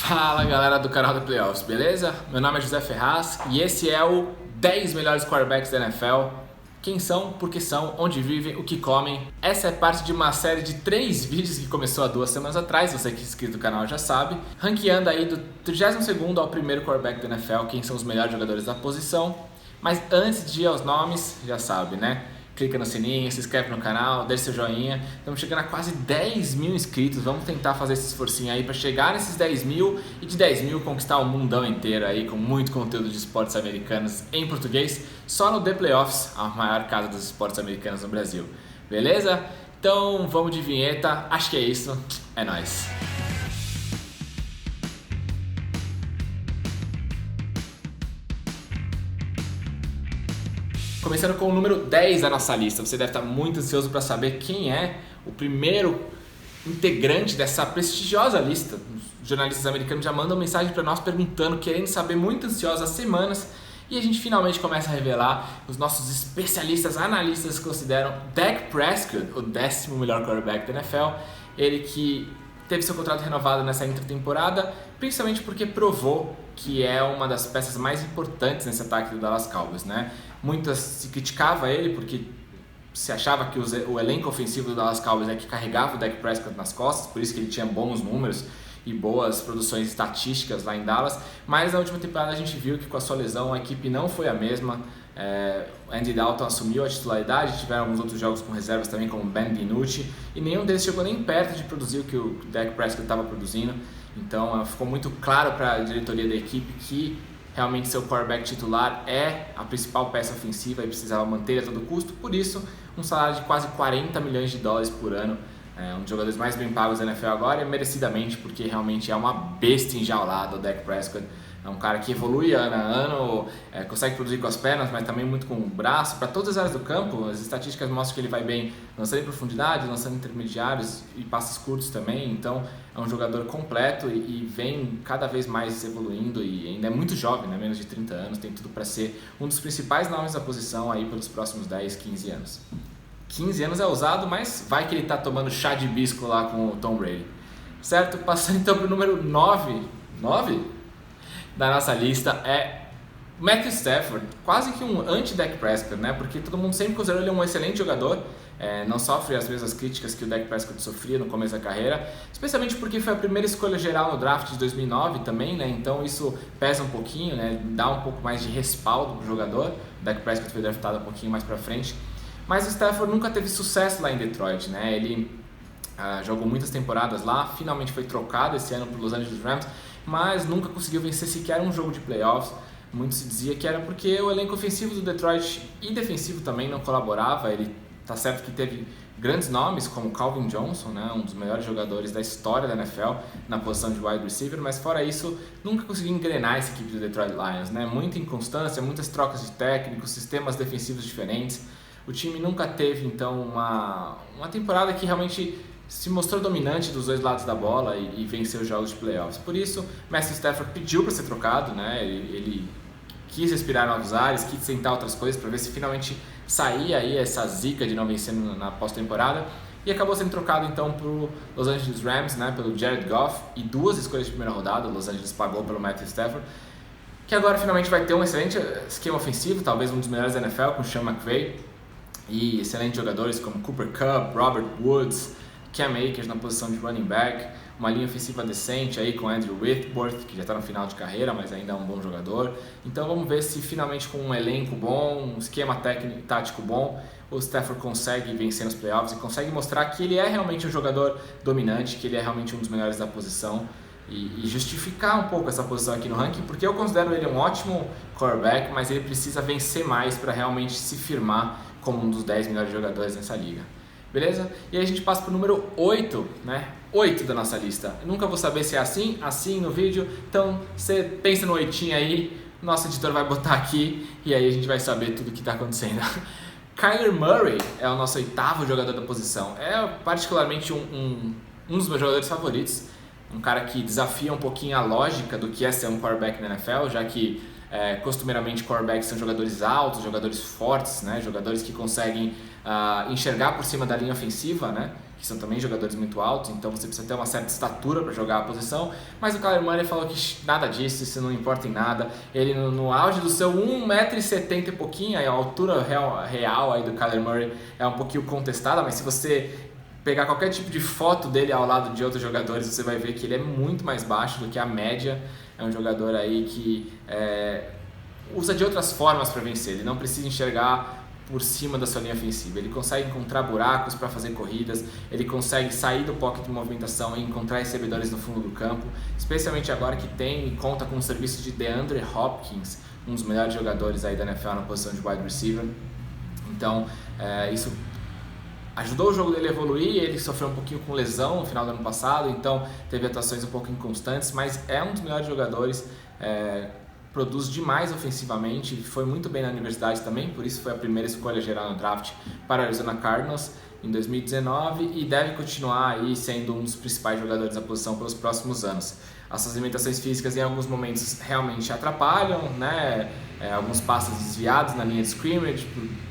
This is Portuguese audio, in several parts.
Fala galera do canal do Playoffs, beleza? Meu nome é José Ferraz e esse é o 10 melhores quarterbacks da NFL. Quem são, por que são, onde vivem, o que comem. Essa é parte de uma série de 3 vídeos que começou há 2 semanas atrás, você que é inscrito no canal já sabe. Ranqueando aí do 32º ao primeiro quarterback da NFL, quem são os melhores jogadores da posição. Mas antes de ir aos nomes, já sabe, né? Clica no sininho, se inscreve no canal, deixa seu joinha. Estamos chegando a quase 10 mil inscritos. Vamos tentar fazer esse esforcinho aí para chegar nesses 10 mil e de 10 mil conquistar o mundão inteiro aí com muito conteúdo de esportes americanos em português só no The Playoffs, a maior casa dos esportes americanos no Brasil. Beleza? Então vamos de vinheta. Acho que é isso. É nóis. Começando com o número 10 da nossa lista, você deve estar muito ansioso para saber quem é o primeiro integrante dessa prestigiosa lista. Os jornalistas americanos já mandam mensagem para nós perguntando, querendo saber, muito ansiosos há semanas. E a gente finalmente começa a revelar. Os nossos especialistas, analistas consideram Dak Prescott o 10º melhor quarterback da NFL. Ele que teve seu contrato renovado nessa intertemporada, principalmente porque provou que é uma das peças mais importantes nesse ataque do Dallas Cowboys, né? Muitas se criticava ele porque se achava que o elenco ofensivo do Dallas Cowboys é que carregava o Dak Prescott nas costas, por isso que ele tinha bons números e boas produções estatísticas lá em Dallas, mas na última temporada a gente viu que com a sua lesão a equipe não foi a mesma. Andy Dalton assumiu a titularidade, tiveram alguns outros jogos com reservas também, como Ben DiNucci, e nenhum deles chegou nem perto de produzir o que o Dak Prescott estava produzindo. Então ficou muito claro para a diretoria da equipe que realmente seu quarterback titular é a principal peça ofensiva e precisava manter a todo custo. Por isso, um salário de quase 40 milhões de dólares por ano, um dos jogadores mais bem pagos da NFL agora, merecidamente, porque realmente é uma besta enjaulada o Dak Prescott. É um cara que evolui ano a ano, consegue produzir com as pernas, mas também muito com o braço. Para todas as áreas do campo, as estatísticas mostram que ele vai bem lançando em profundidade, lançando intermediários e passes curtos também. Então é um jogador completo e vem cada vez mais evoluindo e ainda é muito jovem, né? Menos de 30 anos, tem tudo para ser um dos principais nomes da posição aí pelos próximos 10, 15 anos. 15 anos é ousado, mas vai que ele está tomando chá de hibisco lá com o Tom Brady. Certo? Passando então para o número 9 da nossa lista é Matthew Stafford, quase que um anti-Dak Prescott, né? Porque todo mundo sempre considerou ele um excelente jogador, não sofre as mesmas críticas que o Dak Prescott sofria no começo da carreira, especialmente porque foi a primeira escolha geral no draft de 2009 também, né? Então isso pesa um pouquinho, né? Dá um pouco mais de respaldo pro jogador. O Dak Prescott foi draftado um pouquinho mais pra frente, mas o Stafford nunca teve sucesso lá em Detroit, né? Ele jogou muitas temporadas lá, finalmente foi trocado esse ano pro Los Angeles Rams, mas nunca conseguiu vencer sequer um jogo de playoffs. Muito se dizia que era porque o elenco ofensivo do Detroit e defensivo também não colaborava. Ele tá certo que teve grandes nomes como Calvin Johnson, né, um dos melhores jogadores da história da NFL na posição de wide receiver, mas fora isso nunca conseguiu engrenar essa equipe do Detroit Lions, né? Muita inconstância, muitas trocas de técnicos, sistemas defensivos diferentes. O time nunca teve então uma temporada que realmente se mostrou dominante dos dois lados da bola e venceu os jogos de playoffs. Por isso, Matthew Stafford pediu para ser trocado, né? Ele quis respirar novos ares, quis tentar outras coisas para ver se finalmente saía aí essa zica de não vencer na pós-temporada, e acabou sendo trocado então para o Los Angeles Rams, né? Pelo Jared Goff e 2 escolhas de primeira rodada. O Los Angeles pagou pelo Matthew Stafford, que agora finalmente vai ter um excelente esquema ofensivo, talvez um dos melhores da NFL, com Sean McVay, e excelentes jogadores como Cooper Kupp, Robert Woods, Cam Akers na posição de running back, uma linha ofensiva decente aí com Andrew Whitworth, que já está no final de carreira, mas ainda é um bom jogador. Então vamos ver se finalmente com um elenco bom, um esquema técnico, tático bom, o Stafford consegue vencer nos playoffs e consegue mostrar que ele é realmente um jogador dominante, que ele é realmente um dos melhores da posição e justificar um pouco essa posição aqui no ranking, porque eu considero ele um ótimo quarterback, mas ele precisa vencer mais para realmente se firmar como um dos 10 melhores jogadores nessa liga. Beleza? E aí a gente passa para o número 8, né? 8 da nossa lista. Eu nunca vou saber se é assim no vídeo, então você pensa no 8 aí, nosso editor vai botar aqui e aí a gente vai saber tudo o que está acontecendo. Kyler Murray é o nosso 8º jogador da posição. É particularmente um dos meus jogadores favoritos, um cara que desafia um pouquinho a lógica do que é ser um quarterback na NFL, já que costumeiramente quarterbacks são jogadores altos, jogadores fortes, né? Jogadores que conseguem enxergar por cima da linha ofensiva, né? que são também jogadores muito altos, então você precisa ter uma certa estatura para jogar a posição, mas o Kyler Murray falou que nada disso, isso não importa em nada. Ele no auge do seu 1,70m e pouquinho, a altura real aí do Kyler Murray é um pouquinho contestada, mas se você pegar qualquer tipo de foto dele ao lado de outros jogadores, você vai ver que ele é muito mais baixo do que a média. É um jogador aí que usa de outras formas para vencer, ele não precisa enxergar por cima da sua linha ofensiva, ele consegue encontrar buracos para fazer corridas, ele consegue sair do pocket de movimentação e encontrar recebedores no fundo do campo, especialmente agora que tem e conta com o serviço de DeAndre Hopkins, um dos melhores jogadores aí da NFL na posição de wide receiver. Então isso ajudou o jogo dele a evoluir. Ele sofreu um pouquinho com lesão no final do ano passado, então teve atuações um pouco inconstantes, mas é um dos melhores jogadores, produz demais ofensivamente, foi muito bem na universidade também, por isso foi a primeira escolha geral no draft para a Arizona Cardinals em 2019 e deve continuar aí sendo um dos principais jogadores da posição pelos próximos anos. As suas limitações físicas em alguns momentos realmente atrapalham, né? Alguns passos desviados na linha de scrimmage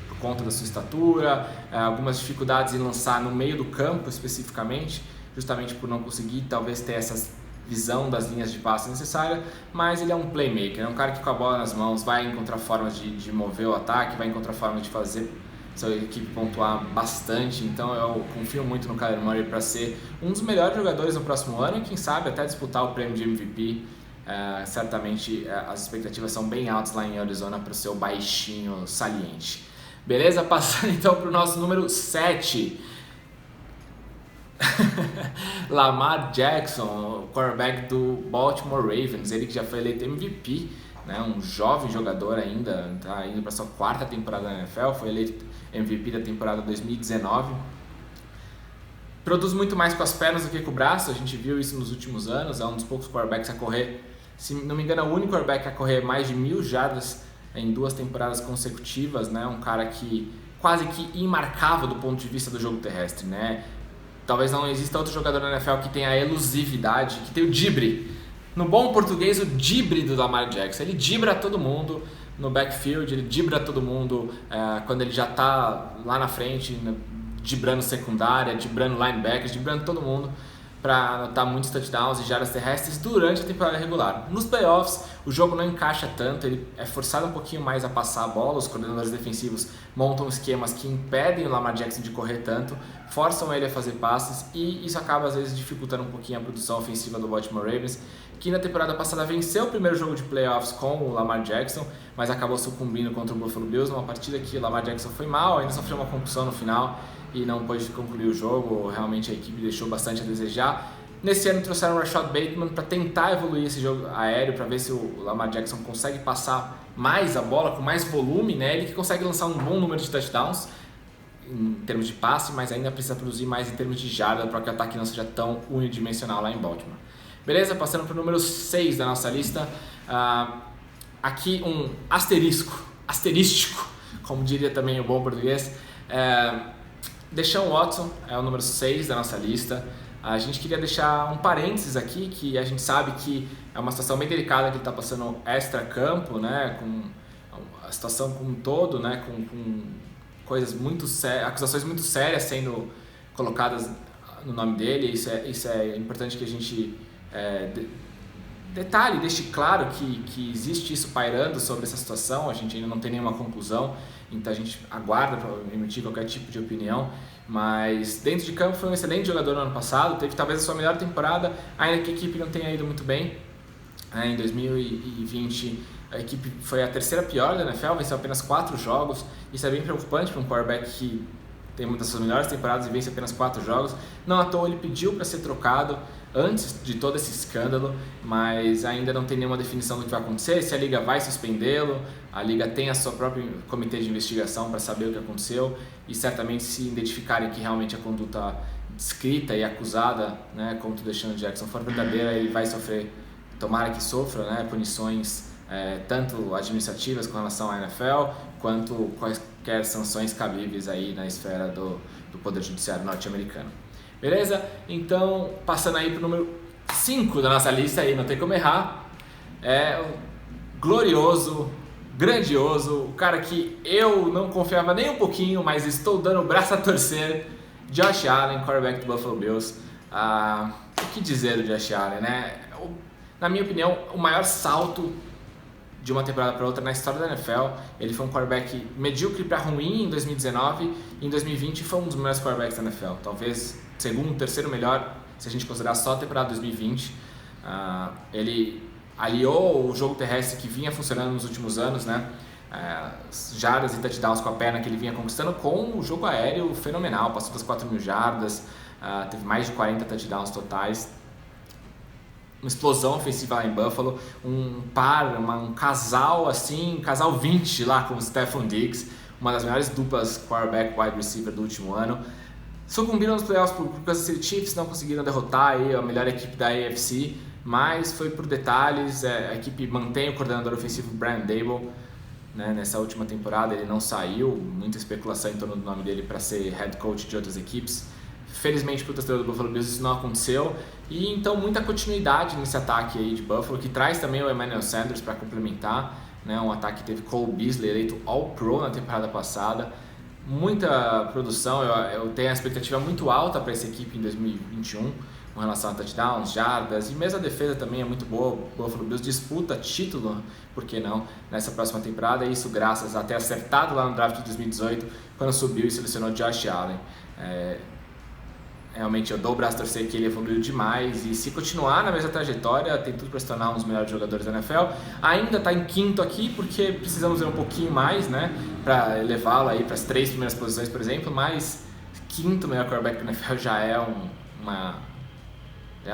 por conta da sua estatura, algumas dificuldades em lançar no meio do campo especificamente, justamente por não conseguir talvez ter essas visão das linhas de passe necessária, mas ele é um playmaker, é um cara que com a bola nas mãos vai encontrar formas de mover o ataque, vai encontrar formas de fazer sua equipe pontuar bastante, então eu confio muito no Kyler Murray para ser um dos melhores jogadores no próximo ano e quem sabe até disputar o prêmio de MVP. Certamente as expectativas são bem altas lá em Arizona para o seu baixinho saliente. Beleza? Passando então para o nosso número 7. Lamar Jackson, quarterback do Baltimore Ravens, ele que já foi eleito MVP, né, um jovem jogador ainda, está indo para sua 4ª temporada na NFL, foi eleito MVP da temporada 2019. Produz muito mais com as pernas do que com o braço, a gente viu isso nos últimos anos, é um dos poucos quarterbacks a correr, se não me engano é o único quarterback a correr mais de 1.000 jardas em 2 temporadas consecutivas, né, um cara que quase que imarcável do ponto de vista do jogo terrestre, né. Talvez não exista outro jogador na NFL que tenha a elusividade, que tem o drible. No bom português, o drible do Lamar Jackson. Ele dribla todo mundo no backfield, ele dribla todo mundo quando ele já está lá na frente, driblando secundária, driblando linebackers, driblando todo mundo para anotar muitos touchdowns e jardas terrestres durante a temporada regular. Nos playoffs, o jogo não encaixa tanto, ele é forçado um pouquinho mais a passar a bola, os coordenadores defensivos montam esquemas que impedem o Lamar Jackson de correr tanto, forçam ele a fazer passes e isso acaba às vezes dificultando um pouquinho a produção ofensiva do Baltimore Ravens, que na temporada passada venceu o primeiro jogo de playoffs com o Lamar Jackson, mas acabou sucumbindo contra o Buffalo Bills, numa partida que o Lamar Jackson foi mal, ainda sofreu uma concussão no final e não pôde concluir o jogo, realmente a equipe deixou bastante a desejar. Nesse ano trouxeram o Rashad Bateman para tentar evoluir esse jogo aéreo, para ver se o Lamar Jackson consegue passar mais a bola, com mais volume, né? Ele que consegue lançar um bom número de touchdowns em termos de passe, mas ainda precisa produzir mais em termos de jarda para que o ataque não seja tão unidimensional lá em Baltimore. Beleza? Passando para o número 6 da nossa lista, aqui um asterístico, como diria também o bom português, Deshaun Watson é o número 6 da nossa lista. A gente queria deixar um parênteses aqui, que a gente sabe que é uma situação bem delicada que ele está passando extra-campo, né, com a situação como um todo, né, com coisas muito sérias, acusações muito sérias sendo colocadas no nome dele. Isso é importante que a gente detalhe, deixe claro que existe isso pairando sobre essa situação. A gente ainda não tem nenhuma conclusão, então a gente aguarda para emitir qualquer tipo de opinião, mas dentro de campo foi um excelente jogador no ano passado, teve talvez a sua melhor temporada, ainda que a equipe não tenha ido muito bem. Em 2020 a equipe foi a 3ª pior da NFL, venceu apenas 4 jogos, isso é bem preocupante para um quarterback que tem uma das suas melhores temporadas e vence apenas 4 jogos. Não à toa ele pediu para ser trocado antes de todo esse escândalo, mas ainda não tem nenhuma definição do que vai acontecer, se a liga vai suspendê-lo. A liga tem a sua própria comitê de investigação para saber o que aconteceu e certamente se identificarem que realmente a conduta descrita e acusada, né, contra o Deshaun Jackson for verdadeira, ele vai sofrer, tomara que sofra, né, punições tanto administrativas com relação à NFL, quanto quaisquer sanções cabíveis aí na esfera do Poder Judiciário norte-americano. Beleza? Então, passando aí para o número 5 da nossa lista, aí não tem como errar, é o glorioso, grandioso, o cara que eu não confiava nem um pouquinho, mas estou dando o braço a torcer, Josh Allen, quarterback do Buffalo Bills. O que dizer do Josh Allen, né? Na minha opinião, o maior salto de uma temporada para outra na história da NFL. Ele foi um quarterback medíocre para ruim em 2019 e em 2020 foi um dos melhores quarterbacks da NFL. Talvez segundo, terceiro melhor, se a gente considerar só a temporada 2020. Ele aliou o jogo terrestre que vinha funcionando nos últimos anos, né? Jardas e touchdowns com a perna que ele vinha conquistando com o jogo aéreo fenomenal, passou das 4.000 jardas, teve mais de 40 touchdowns totais, uma explosão ofensiva lá em Buffalo, um casal assim, casal 20 lá com o Stephon Diggs, uma das melhores duplas quarterback wide receiver do último ano. Sucumbiram nos playoffs por Kansas City Chiefs, não conseguiram derrotar aí a melhor equipe da AFC, mas foi por detalhes. A equipe mantém o coordenador ofensivo Brian Daboll, né? Nessa última temporada ele não saiu, muita especulação em torno do nome dele para ser head coach de outras equipes. Felizmente para o torcedor do Buffalo Bills isso não aconteceu, e então muita continuidade nesse ataque aí de Buffalo, que traz também o Emmanuel Sanders para complementar, né? Um ataque que teve Cole Beasley eleito All-Pro na temporada passada. Muita produção, eu tenho a expectativa muito alta para essa equipe em 2021 com relação a touchdowns, jardas, e mesmo a defesa também é muito boa. O Buffalo Bills disputa título, por que não, nessa próxima temporada, e isso graças a ter acertado lá no draft de 2018 quando subiu e selecionou Josh Allen. Realmente eu dou o braço a torcer que ele evoluiu demais, e se continuar na mesma trajetória tem tudo para se tornar um dos melhores jogadores da NFL. Ainda está em quinto aqui porque precisamos ver um pouquinho mais, né, para elevá-lo aí para as 3 primeiras posições, por exemplo, mas quinto melhor quarterback da NFL já é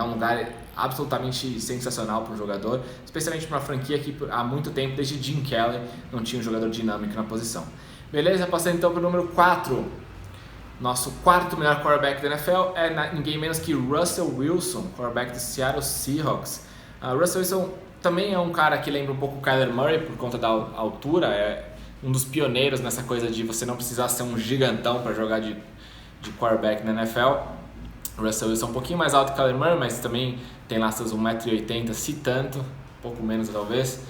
um lugar absolutamente sensacional para um jogador, especialmente para uma franquia que há muito tempo, desde Jim Kelly, não tinha um jogador dinâmico na posição. Beleza, passando então para o número 4. Nosso quarto melhor quarterback da NFL é ninguém menos que Russell Wilson, quarterback do Seattle Seahawks. Russell Wilson também é um cara que lembra um pouco o Kyler Murray por conta da altura, é um dos pioneiros nessa coisa de você não precisar ser um gigantão para jogar de quarterback na NFL. O Russell Wilson é um pouquinho mais alto que o Kyler Murray, mas também tem lá seus 1,80 m, se tanto, um pouco menos talvez.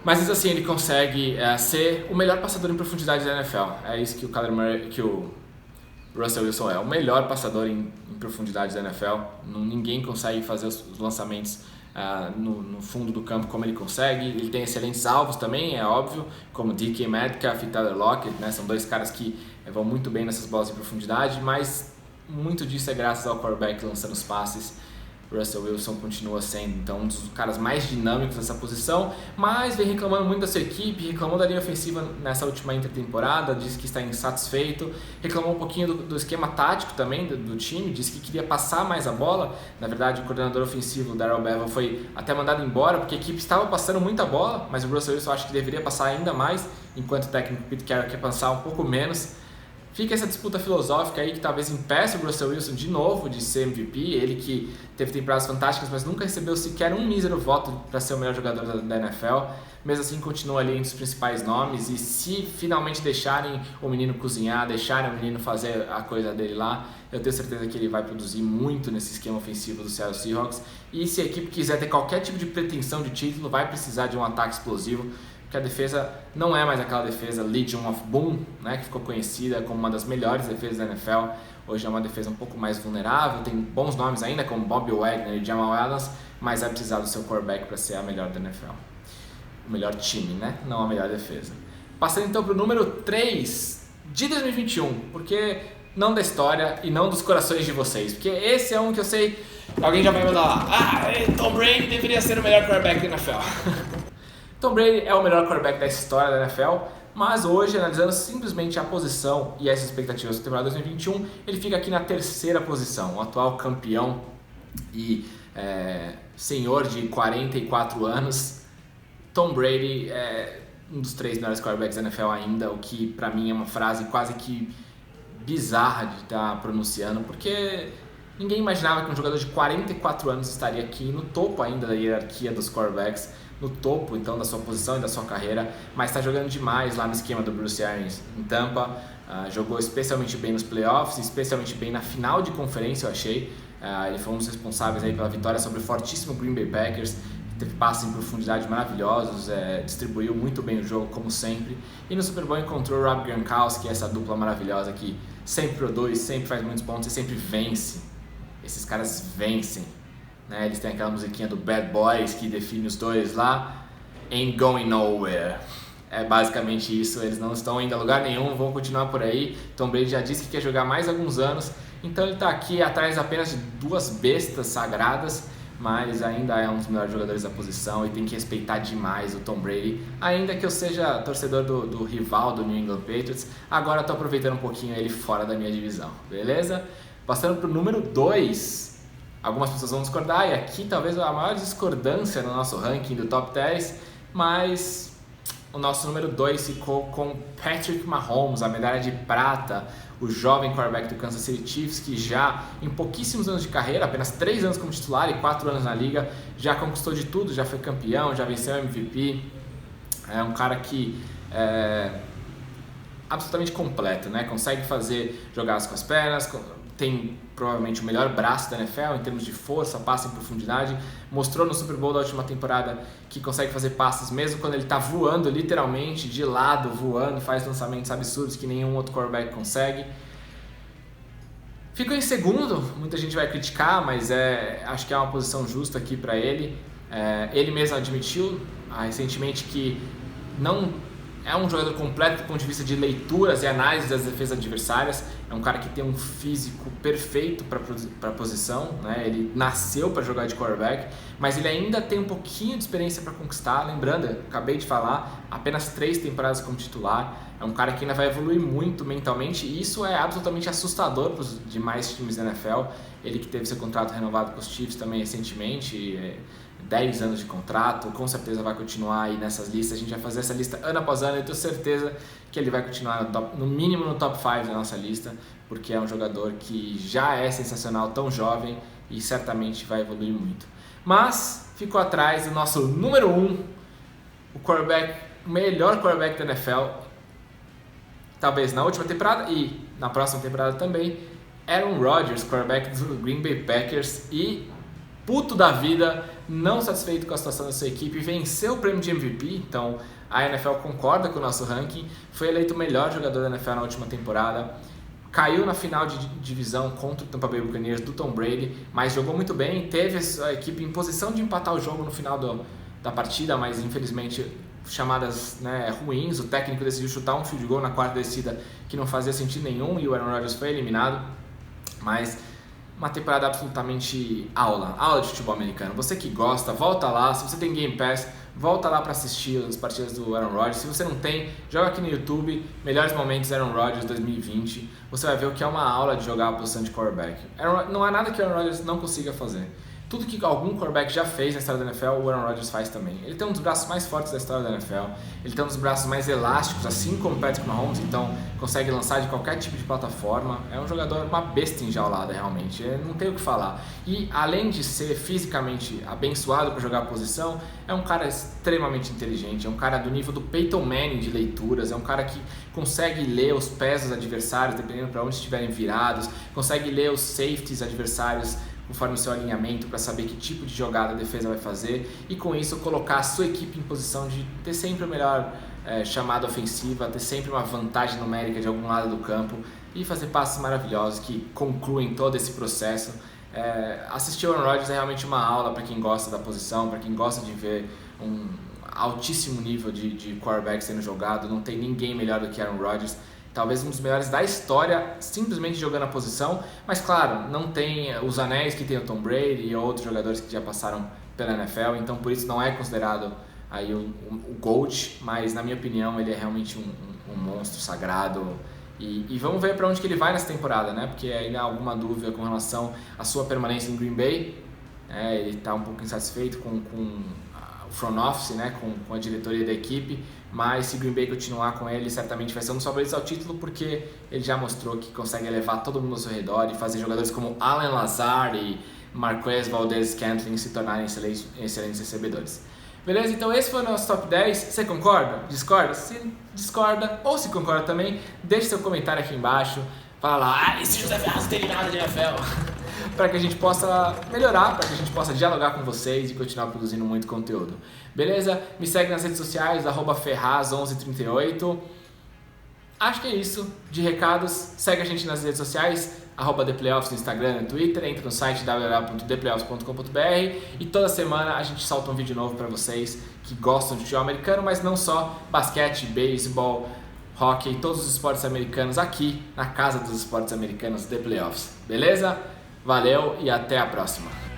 Mas isso assim, ele consegue ser o melhor passador em profundidade da NFL. É isso que o Russell Wilson é o melhor passador em profundidade da NFL. Ninguém consegue fazer os lançamentos no fundo do campo como ele consegue. Ele tem excelentes alvos também, é óbvio, como DK Metcalf e Tyler Lockett, né? São dois caras que vão muito bem nessas bolas em profundidade, mas muito disso é graças ao quarterback lançando os passes. Russell Wilson continua sendo então um dos caras mais dinâmicos nessa posição, mas vem reclamando muito da sua equipe, reclamou da linha ofensiva nessa última intertemporada, disse que está insatisfeito, reclamou um pouquinho do esquema tático também do time, disse que queria passar mais a bola. Na verdade, o coordenador ofensivo, Darrell Bevell, foi até mandado embora porque a equipe estava passando muita bola, mas o Russell Wilson acha que deveria passar ainda mais, enquanto o técnico Pete Carroll quer passar um pouco menos. Fica essa disputa filosófica aí que talvez impeça o Russell Wilson de novo de ser MVP, ele que teve temporadas fantásticas, mas nunca recebeu sequer um mísero voto para ser o melhor jogador da NFL. Mesmo assim, continua ali entre os principais nomes, e se finalmente deixarem o menino cozinhar, deixarem o menino fazer a coisa dele lá, eu tenho certeza que ele vai produzir muito nesse esquema ofensivo do Seattle Seahawks. E se a equipe quiser ter qualquer tipo de pretensão de título, vai precisar de um ataque explosivo, porque a defesa não é mais aquela defesa Legion of Boom, né, que ficou conhecida como uma das melhores defesas da NFL. Hoje é uma defesa um pouco mais vulnerável, tem bons nomes ainda como Bobby Wagner e Jamal Adams, mas vai precisar do seu quarterback para ser a melhor da NFL. O melhor time, né? Não a melhor defesa. Passando então para o número 3 de 2021, porque não da história e não dos corações de vocês, porque esse é um que eu sei, alguém já vai mandar lá, Tom Brady deveria ser o melhor quarterback da NFL. Tom Brady é o melhor quarterback da história da NFL, mas hoje, analisando simplesmente a posição e as expectativas da temporada 2021, ele fica aqui na terceira posição, o atual campeão e senhor de 44 anos. Tom Brady é um dos 3 melhores quarterbacks da NFL ainda, o que pra mim é uma frase quase que bizarra de estar pronunciando, porque ninguém imaginava que um jogador de 44 anos estaria aqui no topo ainda da hierarquia dos quarterbacks, no topo então da sua posição e da sua carreira, mas está jogando demais lá no esquema do Bruce Arians em Tampa. Jogou especialmente bem nos playoffs, especialmente bem na final de conferência, eu achei. Ele foi um dos responsáveis aí pela vitória sobre o fortíssimo Green Bay Packers, teve passes em profundidade maravilhosos, distribuiu muito bem o jogo como sempre, e no Super Bowl encontrou o Rob Gronkowski, essa dupla maravilhosa que sempre produz, sempre faz muitos pontos e sempre vence. Esses caras vencem, né? Eles têm aquela musiquinha do Bad Boys que define os dois lá, Ain't Going Nowhere. É basicamente isso, eles não estão indo a lugar nenhum, vão continuar por aí. Tom Brady já disse que quer jogar mais alguns anos, então ele está aqui atrás apenas de duas bestas sagradas, mas ainda é um dos melhores jogadores da posição e tem que respeitar demais o Tom Brady. Ainda que eu seja torcedor do rival do New England Patriots, agora estou aproveitando um pouquinho ele fora da minha divisão, beleza? Passando para o número 2, algumas pessoas vão discordar, e aqui talvez a maior discordância no nosso ranking do Top 10, mas o nosso número 2 ficou com Patrick Mahomes, a medalha de prata, o jovem quarterback do Kansas City Chiefs, que já em pouquíssimos anos de carreira, apenas 3 anos como titular e 4 anos na liga, já conquistou de tudo, já foi campeão, já venceu MVP. É um cara que é absolutamente completo, né? Consegue fazer jogadas com as pernas, tem provavelmente o melhor braço da NFL em termos de força, passe em profundidade. Mostrou no Super Bowl da última temporada que consegue fazer passes mesmo quando ele está voando, literalmente, de lado, voando, faz lançamentos absurdos que nenhum outro quarterback consegue. Ficou em segundo, muita gente vai criticar, mas acho que é uma posição justa aqui para ele. Ele mesmo admitiu recentemente que não é um jogador completo do ponto de vista de leituras e análise das defesas adversárias. É um cara que tem um físico perfeito para a posição, né? Ele nasceu para jogar de quarterback, mas ele ainda tem um pouquinho de experiência para conquistar. Lembrando, acabei de falar, apenas 3 temporadas como titular. É um cara que ainda vai evoluir muito mentalmente, e isso é absolutamente assustador para os demais times da NFL. Ele que teve seu contrato renovado com os Chiefs também recentemente, 10 anos de contrato, com certeza vai continuar aí nessas listas. A gente vai fazer essa lista ano após ano e eu tenho certeza que ele vai continuar no mínimo no top 5 da nossa lista, porque é um jogador que já é sensacional, tão jovem, e certamente vai evoluir muito. Mas ficou atrás do nosso número 1, o melhor quarterback da NFL, talvez na última temporada e na próxima temporada também, Aaron Rodgers, quarterback do Green Bay Packers, e puto da vida, não satisfeito com a situação da sua equipe, venceu o prêmio de MVP. Então a NFL concorda com o nosso ranking, foi eleito o melhor jogador da NFL na última temporada, caiu na final de divisão contra o Tampa Bay Buccaneers do Tom Brady, mas jogou muito bem, teve a equipe em posição de empatar o jogo no final da partida, mas infelizmente chamadas, né, ruins, o técnico decidiu chutar um field goal na quarta descida que não fazia sentido nenhum e o Aaron Rodgers foi eliminado. Mas uma temporada absolutamente aula de futebol americano. Você que gosta, volta lá. Se você tem Game Pass, volta lá para assistir as partidas do Aaron Rodgers. Se você não tem, joga aqui no YouTube, melhores momentos Aaron Rodgers 2020. Você vai ver o que é uma aula de jogar a posição de quarterback. Não há nada que o Aaron Rodgers não consiga fazer. Tudo que algum quarterback já fez na história da NFL, o Aaron Rodgers faz também. Ele tem um dos braços mais fortes da história da NFL, ele tem um dos braços mais elásticos, assim como o Patrick Mahomes, então consegue lançar de qualquer tipo de plataforma. É um jogador, uma besta enjaulada realmente, não tem o que falar. E além de ser fisicamente abençoado para jogar a posição, é um cara extremamente inteligente, é um cara do nível do Peyton Manning de leituras, é um cara que consegue ler os pés dos adversários, dependendo para onde estiverem virados, consegue ler os safeties adversários conforme o seu alinhamento para saber que tipo de jogada a defesa vai fazer e com isso colocar a sua equipe em posição de ter sempre o melhor chamada ofensiva, ter sempre uma vantagem numérica de algum lado do campo e fazer passes maravilhosos que concluem todo esse processo. Assistir o Aaron Rodgers é realmente uma aula para quem gosta da posição, para quem gosta de ver um altíssimo nível de quarterback sendo jogado. Não tem ninguém melhor do que Aaron Rodgers. Talvez um dos melhores da história, simplesmente jogando a posição, mas claro, não tem os anéis que tem o Tom Brady e outros jogadores que já passaram pela NFL, então por isso não é considerado aí o GOAT, mas na minha opinião ele é realmente um monstro sagrado. E vamos ver para onde que ele vai nessa temporada, né? Porque ainda há alguma dúvida com relação à sua permanência em Green Bay. Ele está um pouco insatisfeito com o front office, né? com a diretoria da equipe, mas se Green Bay continuar com ele, certamente vai ser um dos favoritos ao título, porque ele já mostrou que consegue levar todo mundo ao seu redor e fazer jogadores como Allen Lazard e Marquez Valdes-Scantling se tornarem excelentes recebedores. Beleza? Então esse foi o nosso top 10. Você concorda? Discorda? Se discorda ou se concorda também, deixe seu comentário aqui embaixo. Fala lá, esse José Ferraz não tem nada de NFL. Para que a gente possa melhorar, para que a gente possa dialogar com vocês e continuar produzindo muito conteúdo. Beleza? Me segue nas redes sociais, @Ferraz1138. Acho que é isso. De recados, segue a gente nas redes sociais, @ThePlayoffs no Instagram e no Twitter, entra no site www.theplayoffs.com.br e toda semana a gente solta um vídeo novo para vocês que gostam de futebol americano, mas não só, basquete, beisebol, hockey, todos os esportes americanos aqui na casa dos esportes americanos The Playoffs. Beleza? Valeu e até a próxima!